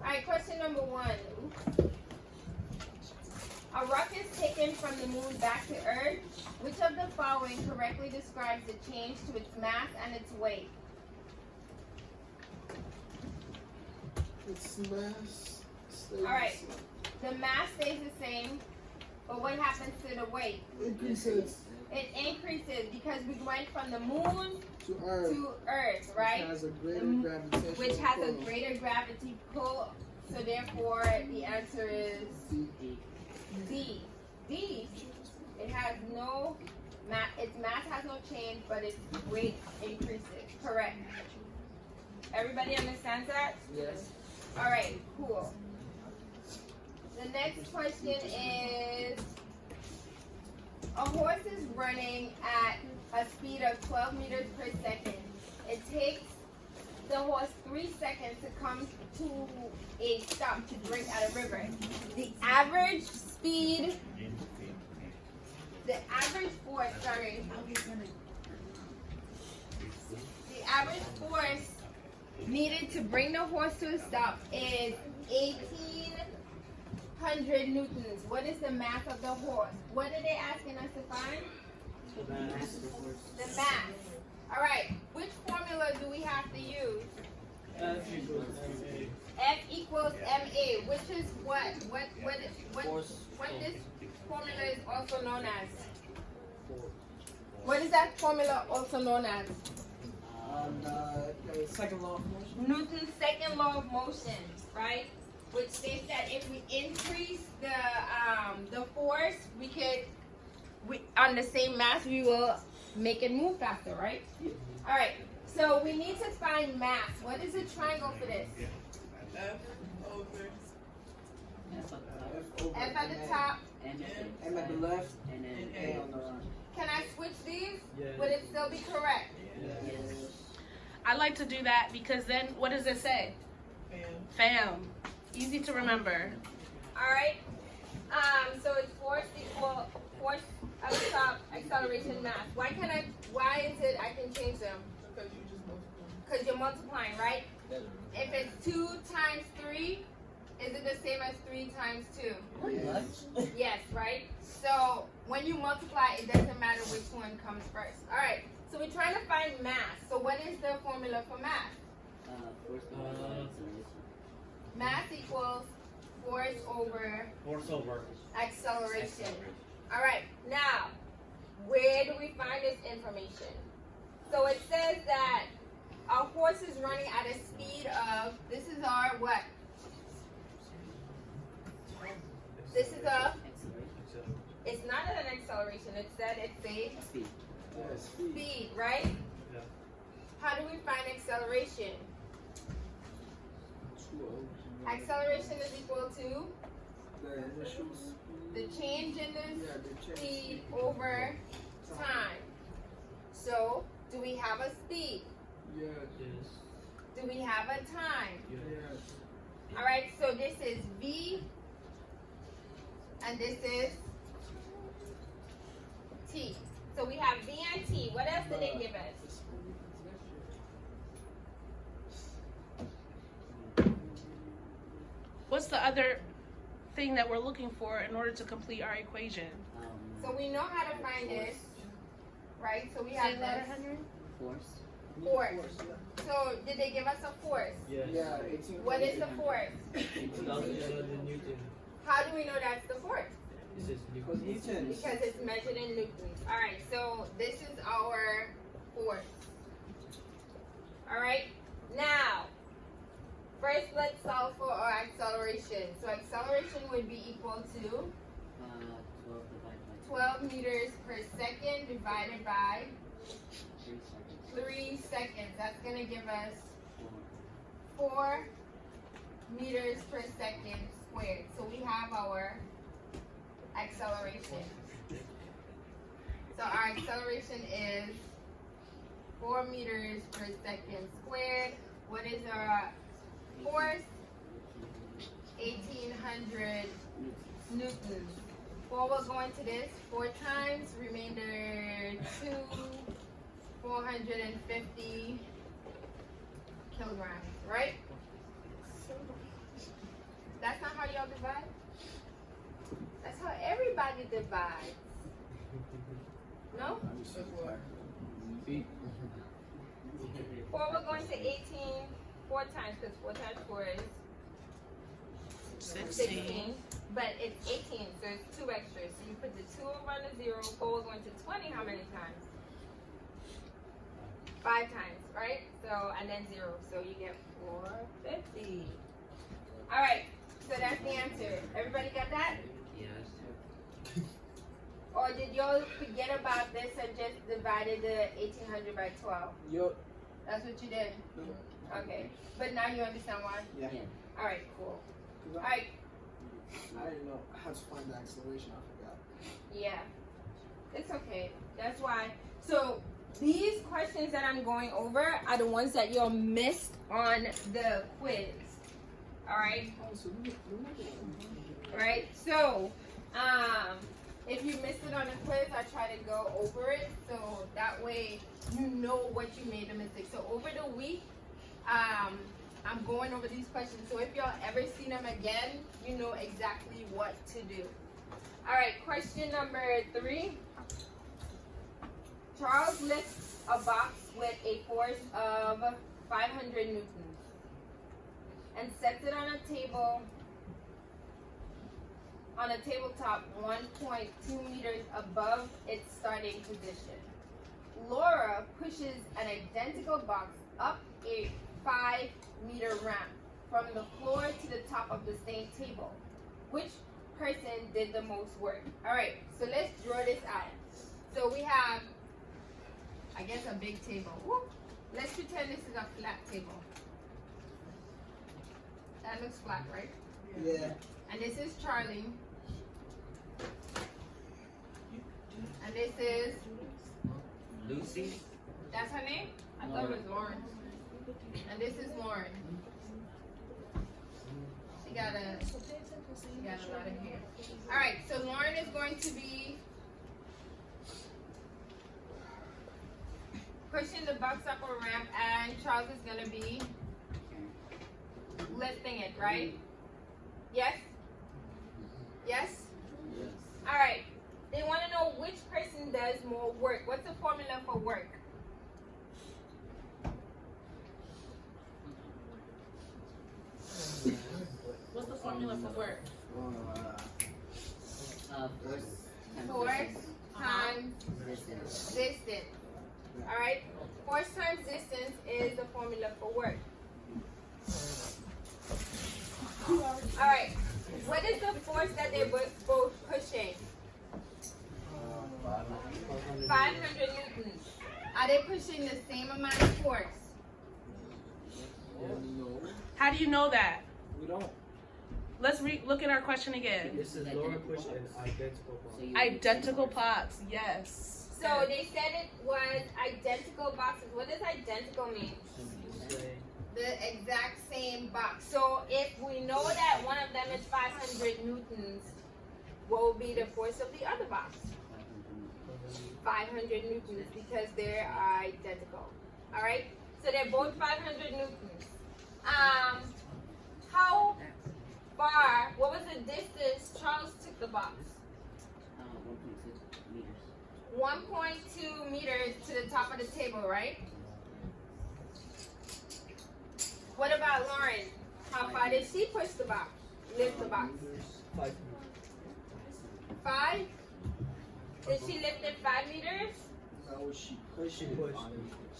Alright, question number 1. Oops. A rock is taken from the moon back to Earth. Which of the following correctly describes the change to its mass and its weight? Its mass stays Alright, the mass stays the same, but what happens to the weight? increases It increases because we went from the moon to Earth, to Earth, right? which has a greater gravitational Which has a pull. greater gravity pull, so therefore the answer is D. D. It has no mass. Its mass has no change, but its weight increases. Correct. Everybody understands that? Yes. All right. Cool. The next question is: a horse is running at a speed of 12 meters per second. It takes the horse 3 seconds to come to a stop to drink at a river. The average speed, the average force, the average force needed to bring the horse to a stop is 1,800 newtons. What is the mass of the horse? What are they asking us to find? The mass of the horse. The mass. All right. Which formula do we have to use? F equals MA. F equals ma, which is what this formula is also known as. What is that formula also known as? The second law of motion. Newton's second law of motion, right? Which states that if we increase the force, on the same mass we will make it move faster, right? All right. So we need to find mass. What is the triangle for this? F over F at the top. And M at the left, and then A on the right. Can I switch these? Yes. Would it still be correct? Yes. I like to do that because then what does it say? Fam. Easy to remember. All right. So it's force equal force at the top, acceleration, mass. Why is it I can change them? because you just multiply. Because you're multiplying, right? If it's 2 times 3, is it the same as 3 times 2? Yes, right? So when you multiply, it doesn't matter which one comes first. All right. So we're trying to find mass. So what is the formula for mass? Force divided by acceleration. Mass equals force over Force over acceleration. All right. Now, where do we find this information? So it says that our horse is running at a speed of, this is our what? This is a, Acceleration. it's not an acceleration. It said it's a Speed. Yes, speed. speed, right? Yeah. How do we find acceleration? Acceleration is equal to The initial speed. the change in the Yeah, the change. speed over time. So, do we have a speed? Yes. Yes. Do we have a time? Yes. All right, so this is V, and this is T. So we have V and T. What else did they give us? What's the other thing that we're looking for in order to complete our equation? So we know how to find this, right? So we have this Force. force. So did they give us a force? Yes. Yeah, 18. What is the force? 2000 Newton. How do we know that's the force? This is Because Newton. Newton. Because it's measured in newtons. All right, so this is our force. All right, now, first let's solve for our acceleration. So acceleration would be equal to 12 divided by 12 meters per second divided by 3 seconds. 3 seconds. That's gonna give us 4. 4 meters per second squared. So we have our acceleration. So our acceleration is 4 meters per second squared. What is our force? 1,800 newtons. 4 will go into this 4 times, remainder 2, 450 kilograms, right? That's not how y'all divide? That's how everybody divides. No? Feet. 4, we're going to 18 4 times, because 4 times 4 is 16. But it's 18, so it's 2 extras. So you put the 2 over on the 0. 4, we're going to 20 how many times? 5 times, right? So, and then 0. So you get 450. Alright, so that's the answer. Everybody got that? Yes. Or did y'all forget about this and just divided the 1800 by 12? Yo. That's what you did? Okay. But now you understand why? Yeah. Yeah. Alright, cool. 'Cause Alright, I didn't know. I had to find the acceleration. I forgot. yeah. It's okay. That's why. So, these questions that I'm going over are the ones that you'll miss on the quiz. Alright? Oh, so Right? So, if you missed it on the quiz, I try to go over it so that way you know what you made a mistake. So over the week, I'm going over these questions. So if y'all ever see them again, you know exactly what to do. All right, question number 3. Charles lifts a box with a force of 500 newtons and sets it on a table. On a tabletop 1.2 meters above its starting position. Laura pushes an identical box up a 5-meter ramp from the floor to the top of the same table. Which person did the most work? Alright, so let's draw this out. So we have, I guess, a big table. Woo. Let's pretend this is a flat table. That looks flat, right? Yeah. And this is Charlie. And this is, Lucy. that's her name? I thought it was Lauren. And this is Lauren. She got a lot of hair. Alright, so Lauren is going to be pushing the box up a ramp and Charles is going to be lifting it, right? Yes? Yes? Yes. Alright. They want to know which person does more work. What's the formula for work? What's the formula for work? Force Force times times distance. distance. Alright? Force times distance is the formula for work. Alright. What is the force that they're both pushing? 500 newtons. Are they pushing the same amount of force? No. How do you know that? We don't. Let's look at our question again. This is Laura push an identical So box. you Identical pots, yes. So they said it was identical boxes. What does identical mean? The exact same box. So if we know that one of them is 500 newtons, what will be the force of the other box? 500 newtons because they are identical. All right. So they're both 500 newtons. How far? What was the distance Charles took the box? 1.2 meters to the top of the table, right? What about Lauren? How far did she push the box? Lift the box? 5. 5? Did she lift it 5 meters? No, she pushed She it. pushed.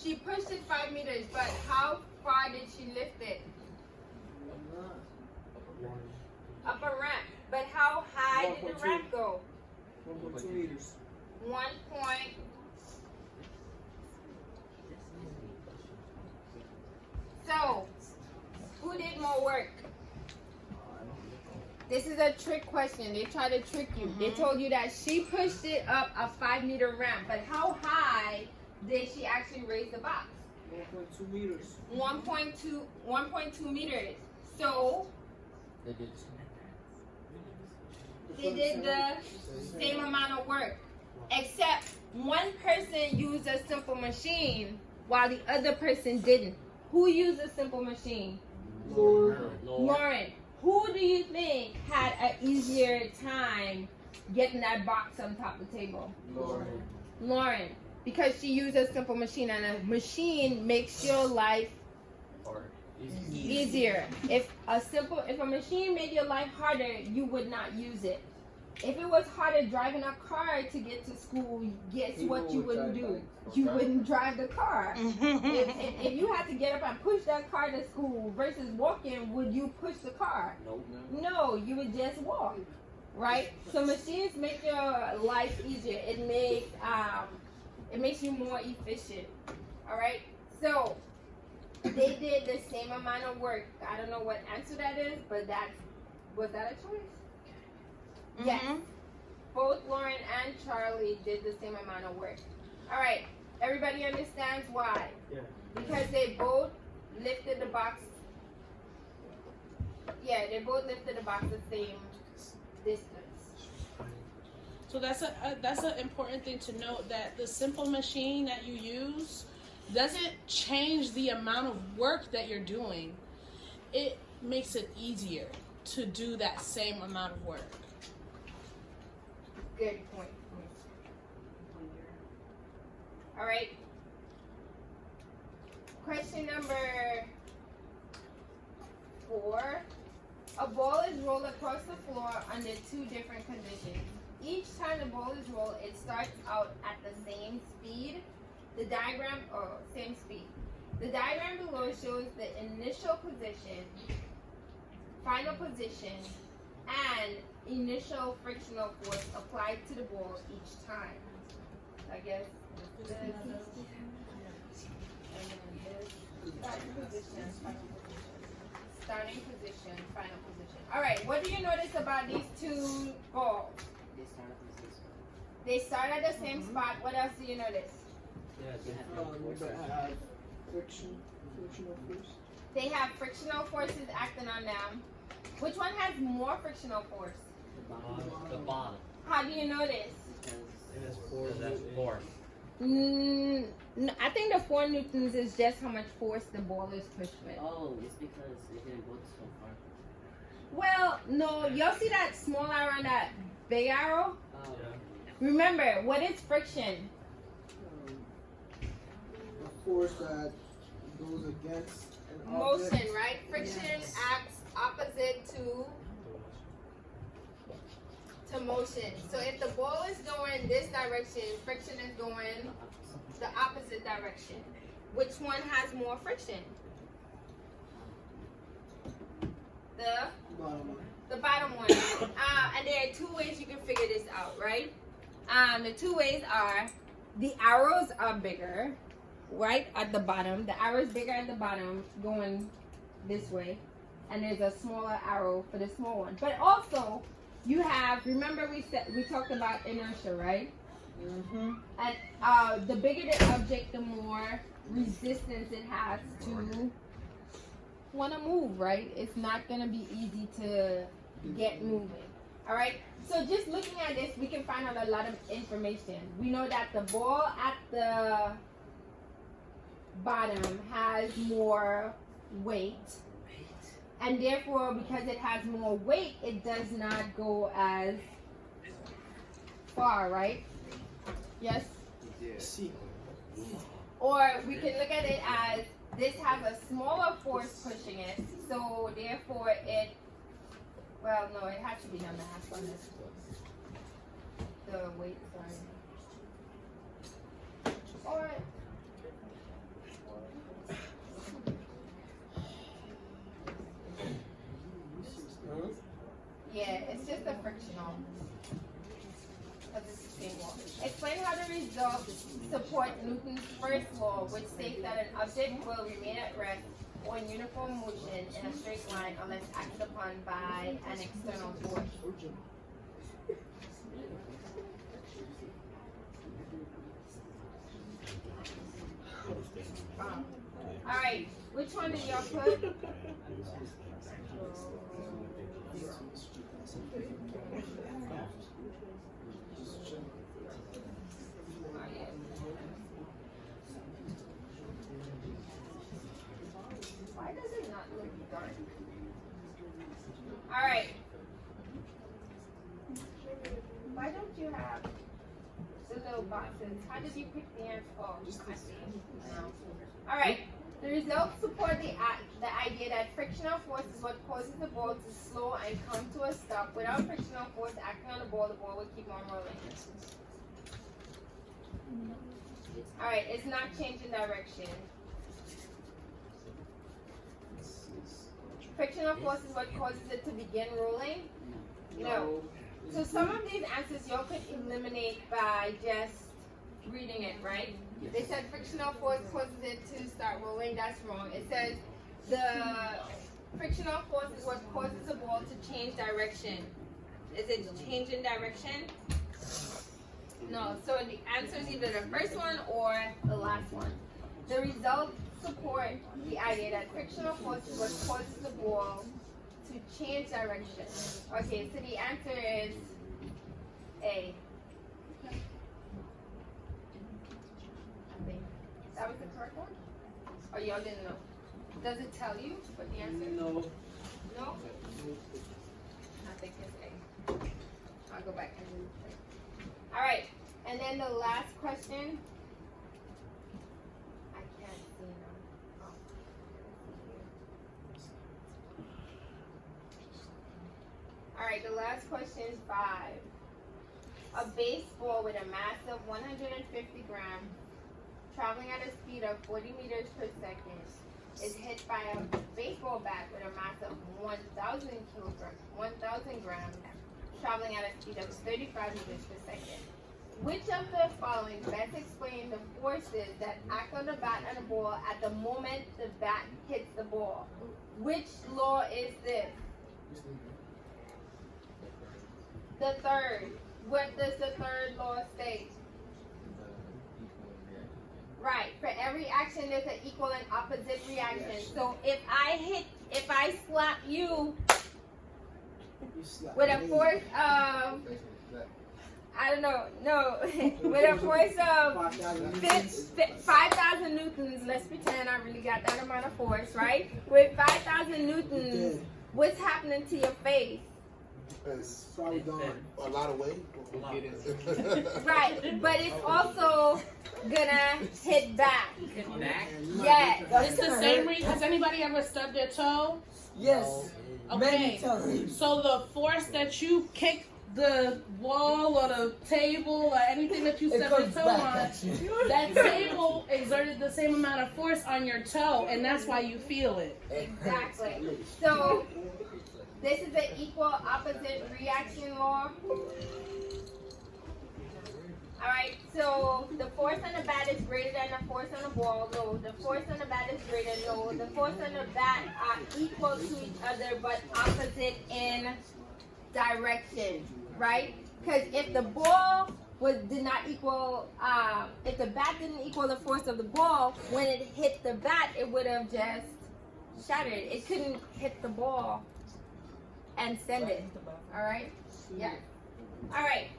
She pushed it 5 meters, but how far did she lift it? 1. Up a ramp. But how high did the 1.2. ramp go? 1.2 meters. 1 point. So, who did more work? This is a trick question. They try to trick you. They told you that she pushed it up a 5-meter ramp, but how high did she actually raise the box? 1.2 meters. 1.2 meters. So they did the same amount of work, except one person used a simple machine while the other person didn't. Who used a simple machine? Lauren. Lauren. Who do you think had an easier time getting that box on top of the table? Lauren. Because she used a simple machine, and a machine makes your life easier. If a machine made your life harder, you would not use it. If it was harder driving a car to get to school, guess what you wouldn't do? You wouldn't drive the car. if you had to get up and push that car to school versus walking, would you push the car? Nope. No, you would just walk, right? So machines make your life easier. It makes you more efficient. All right. So they did the same amount of work. I don't know what answer that is, but was that a choice? Yes. Both Lauren and Charlie did the same amount of work. All right. Everybody understands why? Yeah. Because they both lifted the box. Yeah, they both lifted the box the same distance. So that's an important thing to note, that the simple machine that you use doesn't change the amount of work that you're doing. It makes it easier to do that same amount of work. Good point. All right. Question number 4. A ball is rolled across the floor under 2 different conditions. Each time the ball is rolled, it starts out at the same speed. The diagram below shows the initial position, final position, and initial frictional force applied to the ball each time. I guess this, and then this, starting position, final position. All right, what do you notice about these 2 balls? They start at the same spot. What else do you notice? Frictional force. They have frictional forces acting on them. Which one has more frictional force? The bottom. How do you notice? That's That's 4. I think the 4 newtons is just how much force the ball is pushed with. Oh, it's because it didn't go so far. Well, no, y'all see that small arrow and that big arrow? Oh. Remember, what is friction? A force that goes against an object. Motion, right? Friction acts opposite to motion. So if the ball is going this direction, friction is going the opposite direction. Which one has more friction? The bottom one. And there are 2 ways you can figure this out, right? The 2 ways are the arrows are bigger, right, at the bottom. The arrow is bigger at the bottom going this way. And there's a smaller arrow for the small one. But also, you have, remember we talked about inertia, right? And the bigger the object, the more resistance it has to want to move, right? It's not going to be easy to get moving. All right? So just looking at this, we can find out a lot of information. We know that the ball at the bottom has more weight. And therefore, because it has more weight, it does not go as far, right? Yes? See. Or we can look at it as this has a smaller force pushing it, so therefore it, well, no, it has to be on the half on this. The weight, sorry. Or, yeah, it's just a frictional. Because it's the same law. Explain how the results support Newton's first law, which states that an object will remain at rest or in uniform motion in a straight line unless acted upon by an external force. All right, which one did y'all put? Why does it not look dark? boxes. How did you pick the answer? Oh, I see. No. All right. The results support the idea that frictional force is what causes the ball to slow and come to a stop. Without frictional force acting on the ball would keep on rolling. All right, it's not changing direction. Frictional force is what causes it to begin rolling? No. So some of these answers y'all could eliminate by just reading it, right? They said frictional force causes it to start rolling. That's wrong. It says the frictional force is what causes the ball to change direction. Is it changing direction? No. So the answer is either the first one or the last one. The results support the idea that frictional force is what causes the ball to change direction. Okay, so the answer is A. I think that was the correct one? Or y'all didn't know? Does it tell you what the answer is? No. No? I think it's A. I'll go back and do it. All right, and then the last question. I can't see now. Oh. All right, the last question is 5. A baseball with a mass of 150 grams, traveling at a speed of 40 meters per second, is hit by a baseball bat with a mass of 1,000 grams, traveling at a speed of 35 meters per second. Which of the following best explain the forces that act on the bat and the ball at the moment the bat hits the ball? Which law is this? The third. What does the third law state? Right. For every action, there's an equal and opposite reaction. So if I slap you with a force of, I don't know, no, with a force of 5,000 newtons, let's pretend I really got that amount of force, right? With 5,000 newtons, what's happening to your face? It's probably gone a lot of weight. Right, but it's also gonna hit back. Hit back? Yeah. It's the same reason. Has anybody ever stubbed their toe? Yes. Many Okay. times. So the force that you kick the wall or the table or anything that you It stub your comes toe back on, at you. that table exerted the same amount of force on your toe, and that's why you feel it. Exactly. So this is the equal opposite reaction law. Alright, so the force on the bat is greater than the force on the ball. No, the force on the bat is greater. No, the force on the bat are equal to each other but opposite in direction. Right? Because if the ball did not equal, if the bat didn't equal the force of the ball, when it hit the bat, it would have just shattered. It couldn't hit the ball and send it. Alright? Yeah. Alright.